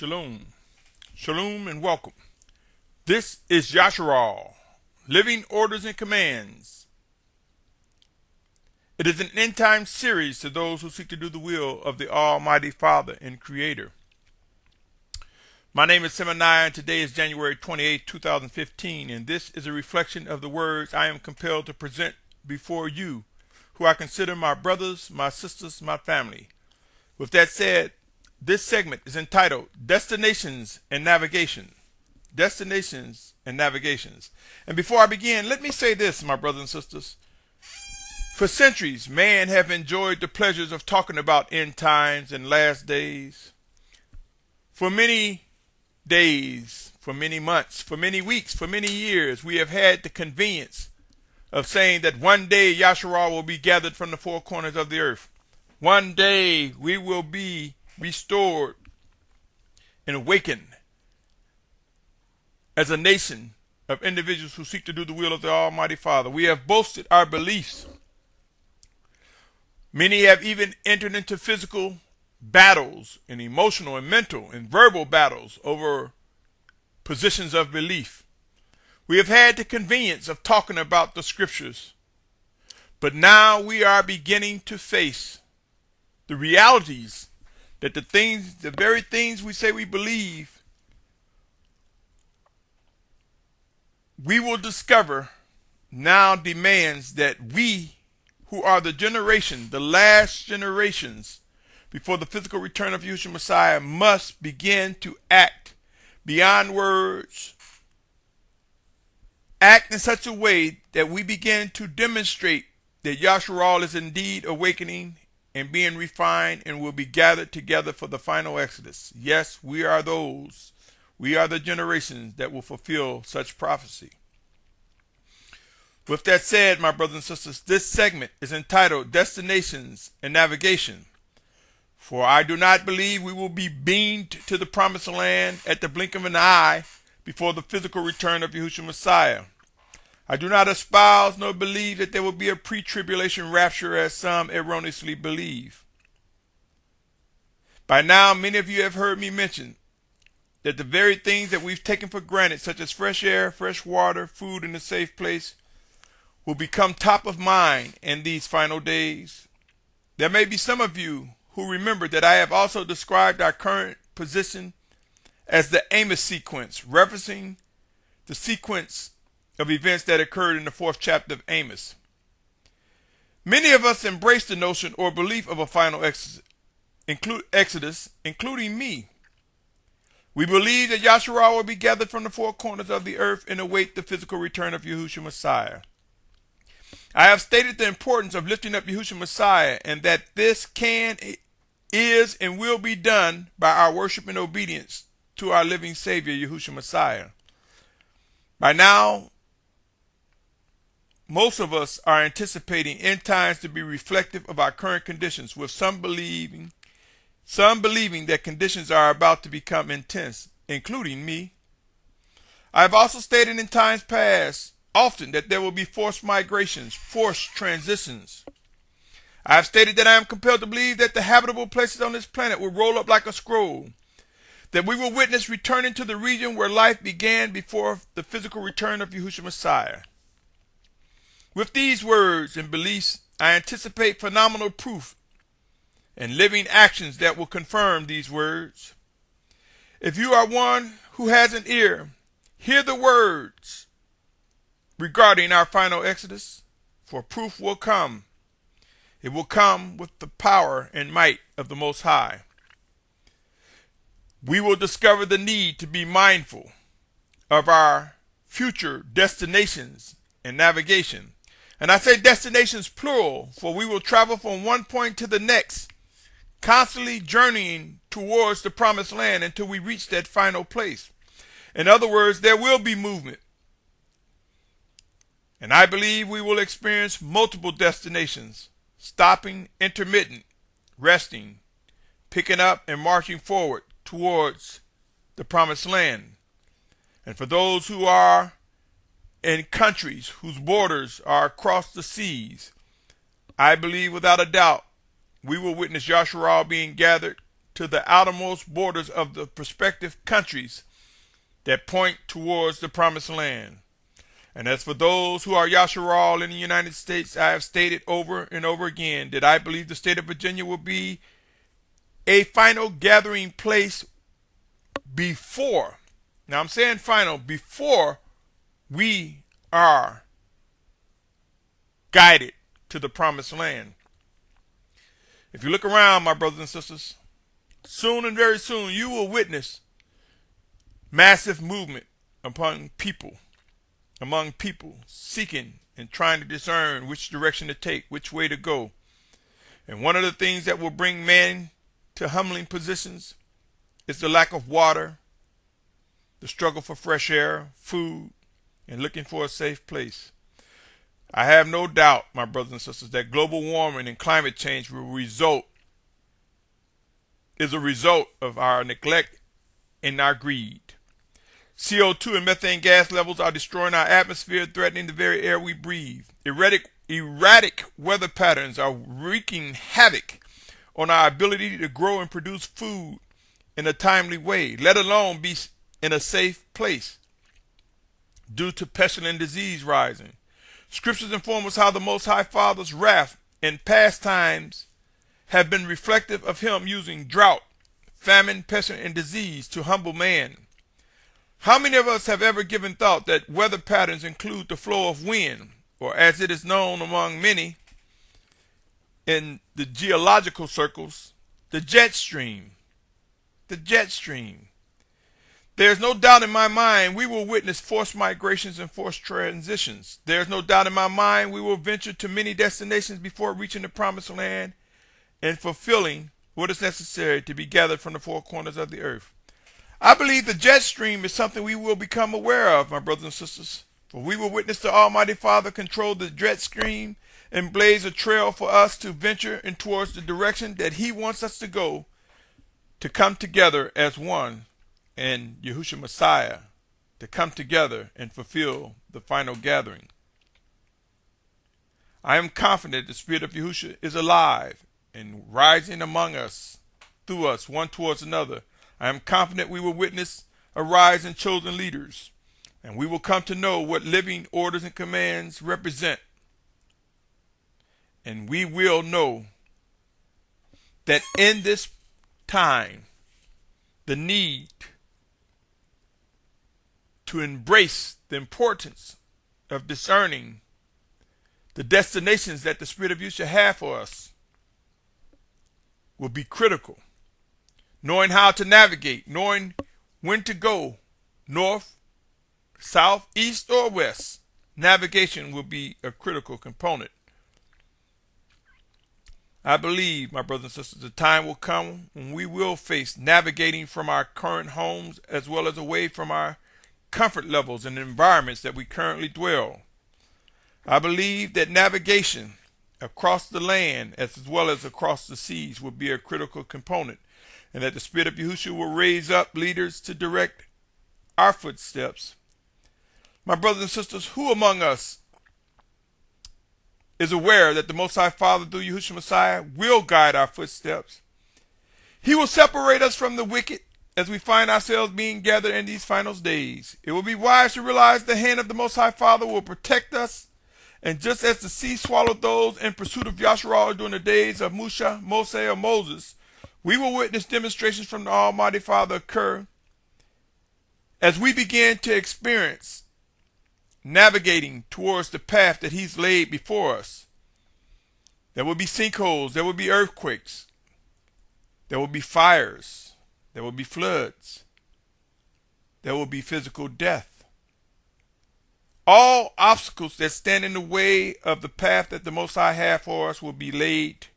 Shalom. Shalom and welcome. This is Yasharal, Living Orders and Commands. It is an end-time series to those who seek to do the will of the Almighty Father and Creator. My name is Symmanayah, and today is January 28, 2015, and this is a reflection of the words I am compelled to present before you, who I consider my brothers, my sisters, my family. With that said, this segment is entitled Destinations and Navigation. Destinations and Navigations. And before I begin, let me say this, my brothers and sisters. For centuries, man have enjoyed the pleasures of talking about end times and last days. For many days, for many months, for many weeks, for many years, we have had the convenience of saying that one day Yasharal will be gathered from the four corners of the earth. One day we will be restored and awakened as a nation of individuals who seek to do the will of the Almighty Father. We have boasted our beliefs. Many have even entered into physical battles and emotional and mental and verbal battles over positions of belief. We have had the convenience of talking about the scriptures, but now we are beginning to face the realities that the very things we say we believe, we will discover now demands that we, who are the generation, the last generations before the physical return of Yahushua Messiah, must begin to act beyond words, act in such a way that we begin to demonstrate that Yasharal is indeed awakening and being refined and will be gathered together for the final exodus. Yes, we are those. We are the generations that will fulfill such prophecy. With that said, my brothers and sisters, this segment is entitled Destinations and Navigation. For I do not believe we will be beamed to the promised land at the blink of an eye before the physical return of Yahushua Messiah. I do not espouse nor believe that there will be a pre-tribulation rapture as some erroneously believe. By now, many of you have heard me mention that the very things that we've taken for granted, such as fresh air, fresh water, food in a safe place, will become top of mind in these final days. There may be some of you who remember that I have also described our current position as the Amos sequence, referencing the sequence of events that occurred in the 4th chapter of Amos. Many of us embrace the notion or belief of a final exodus, including me. We believe that Yasharal will be gathered from the four corners of the earth and await the physical return of Yahushua Messiah. I have stated the importance of lifting up Yahushua Messiah, and that this is, and will be done by our worship and obedience to our living Savior, Yahushua Messiah. By now, most of us are anticipating end times to be reflective of our current conditions, with some believing that conditions are about to become intense, including me. I have also stated in times past often that there will be forced migrations, forced transitions. I have stated that I am compelled to believe that the habitable places on this planet will roll up like a scroll, that we will witness returning to the region where life began before the physical return of Yahushua Messiah. With these words and beliefs, I anticipate phenomenal proof and living actions that will confirm these words. If you are one who has an ear, hear the words regarding our final exodus, for proof will come. It will come with the power and might of the Most High. We will discover the need to be mindful of our future destinations and navigation. And I say destinations plural, for we will travel from one point to the next, constantly journeying towards the promised land until we reach that final place. In other words, there will be movement. And I believe we will experience multiple destinations, stopping, intermittent, resting, picking up, and marching forward towards the promised land. And for those who are in countries whose borders are across the seas, I believe without a doubt we will witness Yasharal being gathered to the outermost borders of the prospective countries that point towards the promised land. And as for those who are Yasharal in the United States, I have stated over and over again that I believe the state of Virginia will be a final gathering place before, now I'm saying final, before we are guided to the promised land. If you look around, my brothers and sisters, soon and very soon you will witness massive movement among people seeking and trying to discern which direction to take, which way to go. And one of the things that will bring man to humbling positions is the lack of water, the struggle for fresh air, food, and looking for a safe place. I have no doubt, my brothers and sisters, that global warming and climate change is a result of our neglect and our greed. CO2 and methane gas levels are destroying our atmosphere, threatening the very air we breathe. Erratic weather patterns are wreaking havoc on our ability to grow and produce food in a timely way, let alone be in a safe place, due to pestilent disease rising. Scriptures inform us how the Most High Father's wrath in past times have been reflective of him using drought, famine, pestilence, and disease to humble man. How many of us have ever given thought that weather patterns include the flow of wind, or as it is known among many in the geological circles, the jet stream? The jet stream. There's no doubt in my mind we will witness forced migrations and forced transitions. There's no doubt in my mind we will venture to many destinations before reaching the promised land and fulfilling what is necessary to be gathered from the four corners of the earth. I believe the jet stream is something we will become aware of, my brothers and sisters. For we will witness the Almighty Father control the jet stream and blaze a trail for us to venture in towards the direction that he wants us to go, to come together as one, and Yahushua Messiah, to come together and fulfill the final gathering. I am confident the Spirit of Yahushua is alive and rising among us, through us, one towards another. I am confident we will witness a rise in chosen leaders, and we will come to know what living orders and commands represent. And we will know that in this time, the need to embrace the importance of discerning the destinations that the Spirit of Yahushua has for us will be critical. Knowing how to navigate, knowing when to go, north, south, east, or west, navigation will be a critical component. I believe, my brothers and sisters, the time will come when we will face navigating from our current homes as well as away from our comfort levels and environments that we currently dwell. I believe that navigation across the land as well as across the seas will be a critical component, and that the Spirit of Yahushua will raise up leaders to direct our footsteps. My brothers and sisters, who among us is aware that the Most High Father through Yahushua Messiah will guide our footsteps? He will separate us from the wicked as we find ourselves being gathered in these final days. It will be wise to realize the hand of the Most High Father will protect us, and just as the sea swallowed those in pursuit of Yasharal during the days of Musha, Mose, or Moses, we will witness demonstrations from the Almighty Father occur as we begin to experience navigating towards the path that he's laid before us. There will be sinkholes, there will be earthquakes, there will be fires, there will be floods, there will be physical death. All obstacles that stand in the way of the path that the Most High has for us will be laid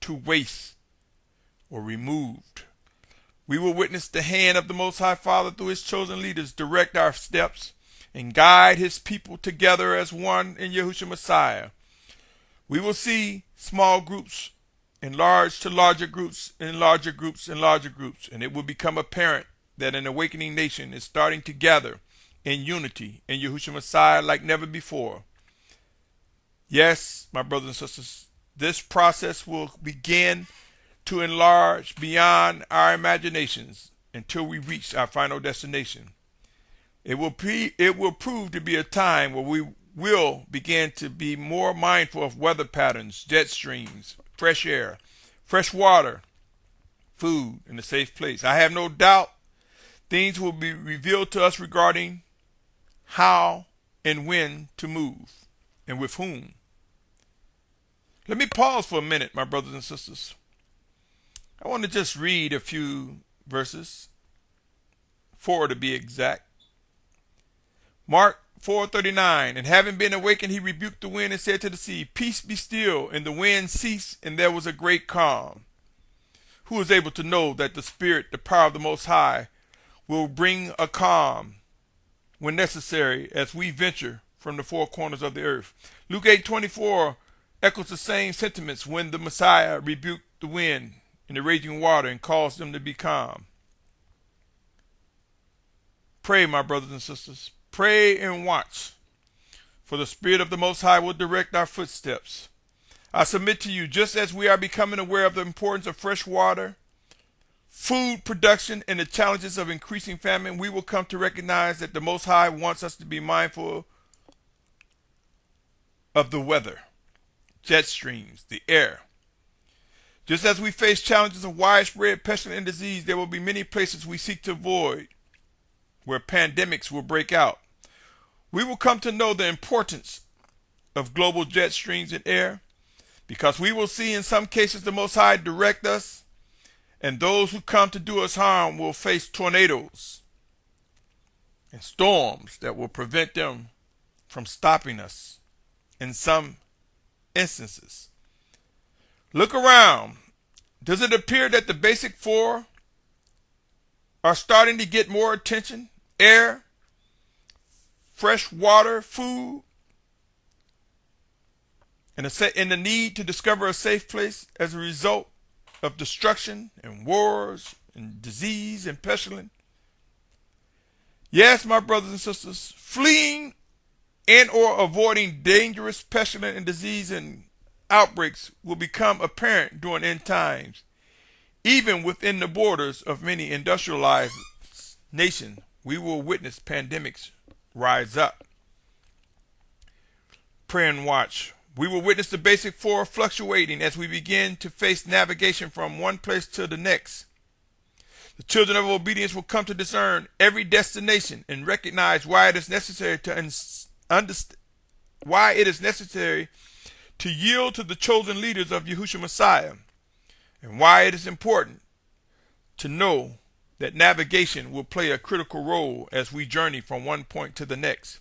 to waste or removed. We will witness the hand of the Most High Father through his chosen leaders direct our steps and guide his people together as one in Yahushua Messiah. We will see small groups enlarge to larger groups and larger groups and larger groups, and it will become apparent that an awakening nation is starting to gather in unity in Yahushua Messiah like never before. Yes, my brothers and sisters, this process will begin to enlarge beyond our imaginations until we reach our final destination. It will prove to be a time where we will begin to be more mindful of weather patterns, jet streams, fresh air, fresh water, food, and a safe place. I have no doubt things will be revealed to us regarding how and when to move and with whom. Let me pause for a minute, my brothers and sisters. I want to just read a few verses, 4 to be exact. Mark 4:39, and having been awakened, he rebuked the wind and said to the sea, Peace, be still. And the wind ceased, and there was a great calm. Who is able to know that the Spirit, the power of the Most High, will bring a calm when necessary as we venture from the four corners of the earth? Luke 8:24 echoes the same sentiments when the Messiah rebuked the wind and the raging water and caused them to be calm. Pray, my brothers and sisters. Pray and watch, for the Spirit of the Most High will direct our footsteps. I submit to you, just as we are becoming aware of the importance of fresh water, food production, and the challenges of increasing famine, we will come to recognize that the Most High wants us to be mindful of the weather, jet streams, the air. Just as we face challenges of widespread pestilence and disease, there will be many places we seek to avoid where pandemics will break out. We will come to know the importance of global jet streams and air, because we will see in some cases the Most High direct us, and those who come to do us harm will face tornadoes and storms that will prevent them from stopping us in some instances. Look around. Does it appear that the basic four are starting to get more attention? Air, fresh water, food, and the need to discover a safe place as a result of destruction and wars and disease and pestilence. Yes, my brothers and sisters, fleeing and or avoiding dangerous pestilence and disease and outbreaks will become apparent during end times. Even within the borders of many industrialized nations, we will witness pandemics rise up. Pray and watch. We will witness the basic four fluctuating as we begin to face navigation from one place to the next. The children of obedience will come to discern every destination and recognize why it is necessary to yield to the chosen leaders of Yahushua Messiah, and why it is important to know that navigation will play a critical role as we journey from one point to the next.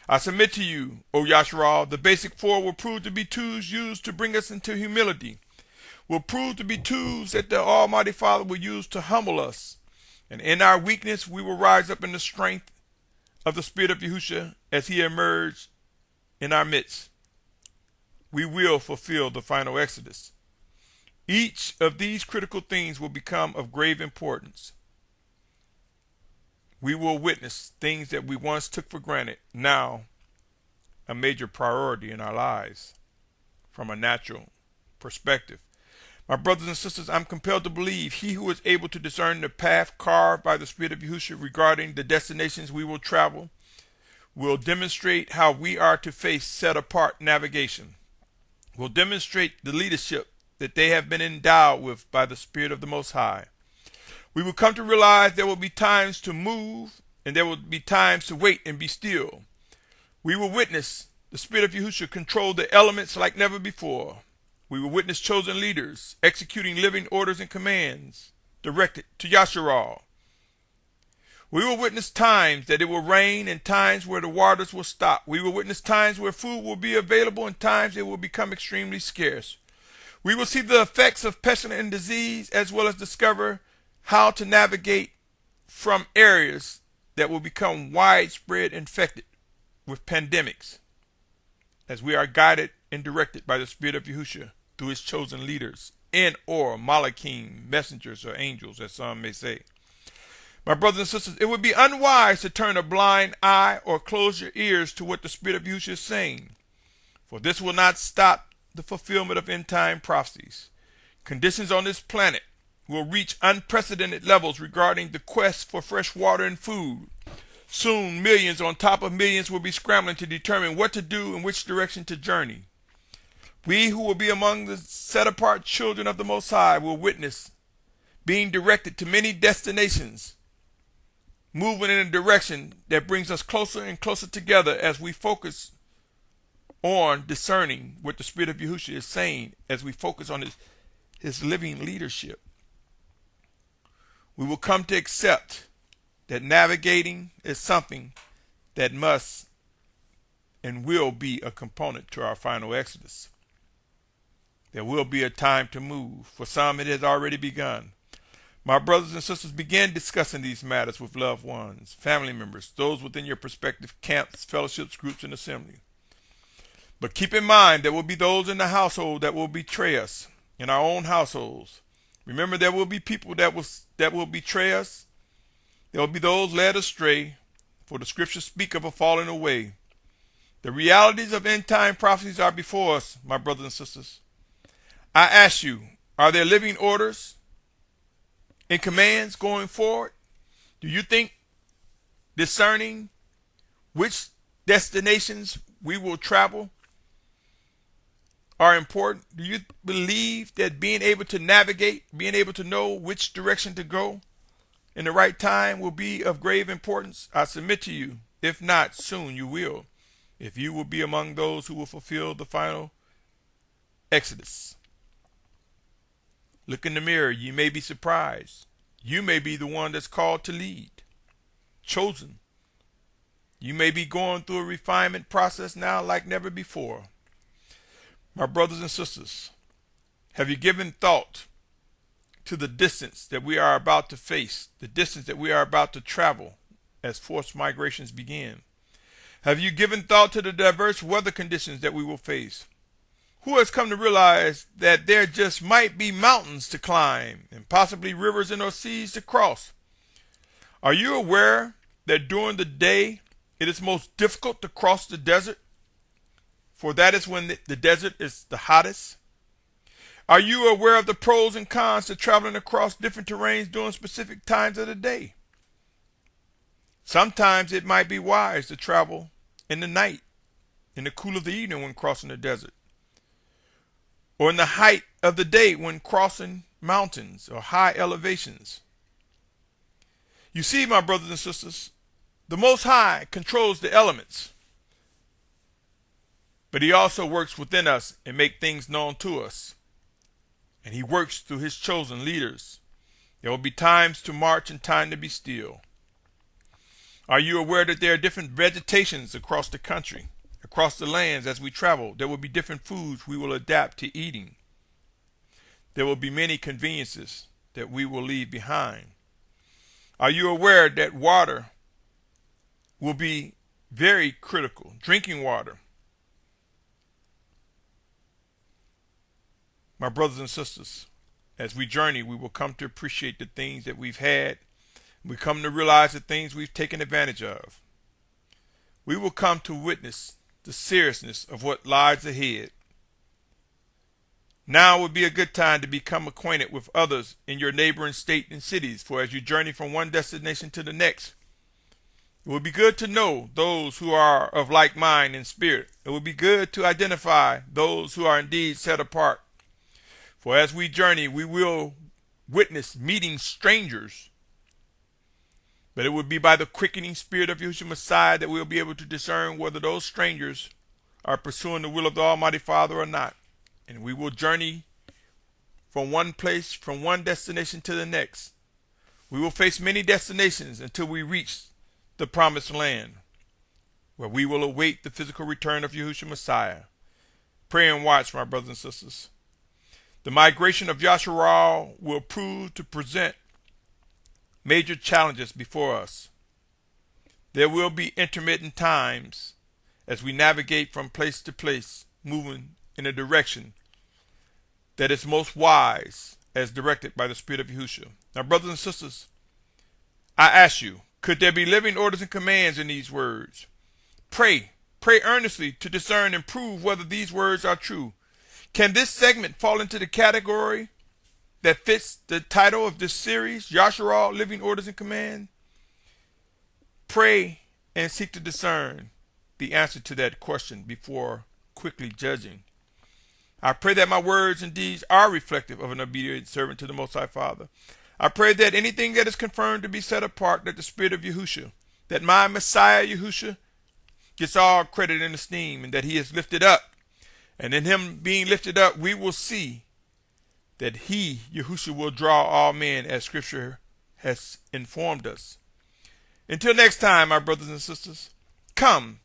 I submit to you, O Yasharal, the basic four will prove to be tools used to bring us into humility, will prove to be tools that the Almighty Father will use to humble us, and in our weakness we will rise up in the strength of the Spirit of Yahushua as he emerges in our midst. We will fulfill the final exodus. Each of these critical things will become of grave importance. We will witness things that we once took for granted, now a major priority in our lives from a natural perspective. My brothers and sisters, I'm compelled to believe he who is able to discern the path carved by the Spirit of Yahushua regarding the destinations we will travel will demonstrate how we are to face set-apart navigation, will demonstrate the leadership that they have been endowed with by the Spirit of the Most High. We will come to realize there will be times to move and there will be times to wait and be still. We will witness the Spirit of Yahushua control the elements like never before. We will witness chosen leaders executing living orders and commands directed to Yasharal. We will witness times that it will rain and times where the waters will stop. We will witness times where food will be available and times it will become extremely scarce. We will see the effects of pestilence and disease, as well as discover how to navigate from areas that will become widespread infected with pandemics, as we are guided and directed by the Spirit of Yahushua through his chosen leaders and or Malachim, messengers or angels, as some may say. My brothers and sisters, it would be unwise to turn a blind eye or close your ears to what the Spirit of Yahushua is saying, for this will not stop the fulfillment of end-time prophecies. Conditions on this planet will reach unprecedented levels regarding the quest for fresh water and food. Soon, millions on top of millions will be scrambling to determine what to do and which direction to journey. We who will be among the set-apart children of the Most High will witness being directed to many destinations, moving in a direction that brings us closer and closer together as we focus on discerning what the Spirit of Yahushua is saying, as we focus on his living leadership. We will come to accept that navigating is something that must and will be a component to our final exodus. There will be a time to move. For some, it has already begun. My brothers and sisters, begin discussing these matters with loved ones, family members, those within your prospective camps, fellowships, groups, and assembly. But keep in mind, there will be those in the household that will betray us, in our own households. Remember, there will be people that will betray us. There will be those led astray, for the scriptures speak of a falling away. The realities of end-time prophecies are before us, my brothers and sisters. I ask you, are there living orders and commands going forward? Do you think discerning which destinations we will travel are important? Do you believe that being able to navigate, being able to know which direction to go in the right time will be of grave importance? I submit to you, if not, soon you will, if you will be among those who will fulfill the final exodus. Look in the mirror. You may be surprised. You may be the one that's called to lead, chosen. You may be going through a refinement process now like never before. My brothers and sisters, have you given thought to the distance that we are about to face, the distance that we are about to travel as forced migrations begin? Have you given thought to the diverse weather conditions that we will face? Who has come to realize that there just might be mountains to climb and possibly rivers and or seas to cross? Are you aware that during the day it is most difficult to cross the desert? For that is when the desert is the hottest. Are you aware of the pros and cons to traveling across different terrains during specific times of the day? Sometimes it might be wise to travel in the night, in the cool of the evening when crossing the desert, or in the height of the day when crossing mountains or high elevations. You see, my brothers and sisters, the Most High controls the elements, but he also works within us and makes things known to us. And he works through his chosen leaders. There will be times to march and time to be still. Are you aware that there are different vegetations across the country, across the lands as we travel? There will be different foods we will adapt to eating. There will be many conveniences that we will leave behind. Are you aware that water will be very critical? Drinking water. My brothers and sisters, as we journey, we will come to appreciate the things that we've had. We come to realize the things we've taken advantage of. We will come to witness the seriousness of what lies ahead. Now would be a good time to become acquainted with others in your neighboring state and cities, for as you journey from one destination to the next, it will be good to know those who are of like mind and spirit. It will be good to identify those who are indeed set apart. For as we journey, we will witness meeting strangers. But it will be by the quickening spirit of Yahushua Messiah that we will be able to discern whether those strangers are pursuing the will of the Almighty Father or not. And we will journey from one place, from one destination to the next. We will face many destinations until we reach the promised land, where we will await the physical return of Yahushua Messiah. Pray and watch, my brothers and sisters. The migration of Yasharal will prove to present major challenges before us. There will be intermittent times as we navigate from place to place, moving in a direction that is most wise as directed by the Spirit of Yahushua. Now, brothers and sisters, I ask you, could there be living orders and commands in these words? Pray earnestly to discern and prove whether these words are true. Can this segment fall into the category that fits the title of this series, Yasharal, Living Orders and Command? Pray and seek to discern the answer to that question before quickly judging. I pray that my words and deeds are reflective of an obedient servant to the Most High Father. I pray that anything that is confirmed to be set apart, that the Spirit of Yahushua, that my Messiah Yahushua gets all credit and esteem, and that he is lifted up. And in him being lifted up, we will see that he, Yahushua, will draw all men as Scripture has informed us. Until next time, my brothers and sisters, come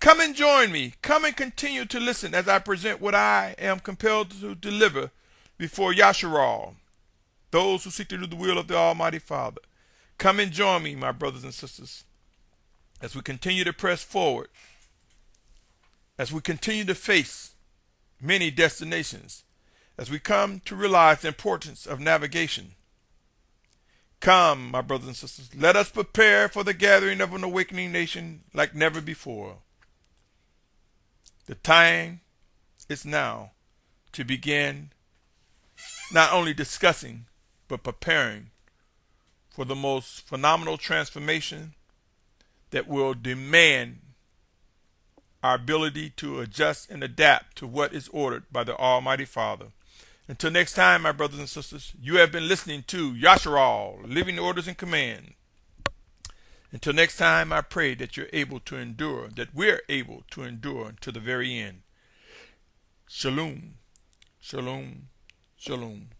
and join me. Come and continue to listen as I present what I am compelled to deliver before Yasharal, those who seek to do the will of the Almighty Father. Come and join me, my brothers and sisters, as we continue to press forward, as we continue to face many destinations, as we come to realize the importance of navigation. Come, my brothers and sisters, let us prepare for the gathering of an awakening nation like never before. The time is now to begin not only discussing, but preparing for the most phenomenal transformation that will demand our ability to adjust and adapt to what is ordered by the Almighty Father. Until next time, my brothers and sisters, you have been listening to Yasharal, Living Orders and Command. Until next time, I pray that you're able to endure, that we're able to endure to the very end. Shalom, shalom, shalom.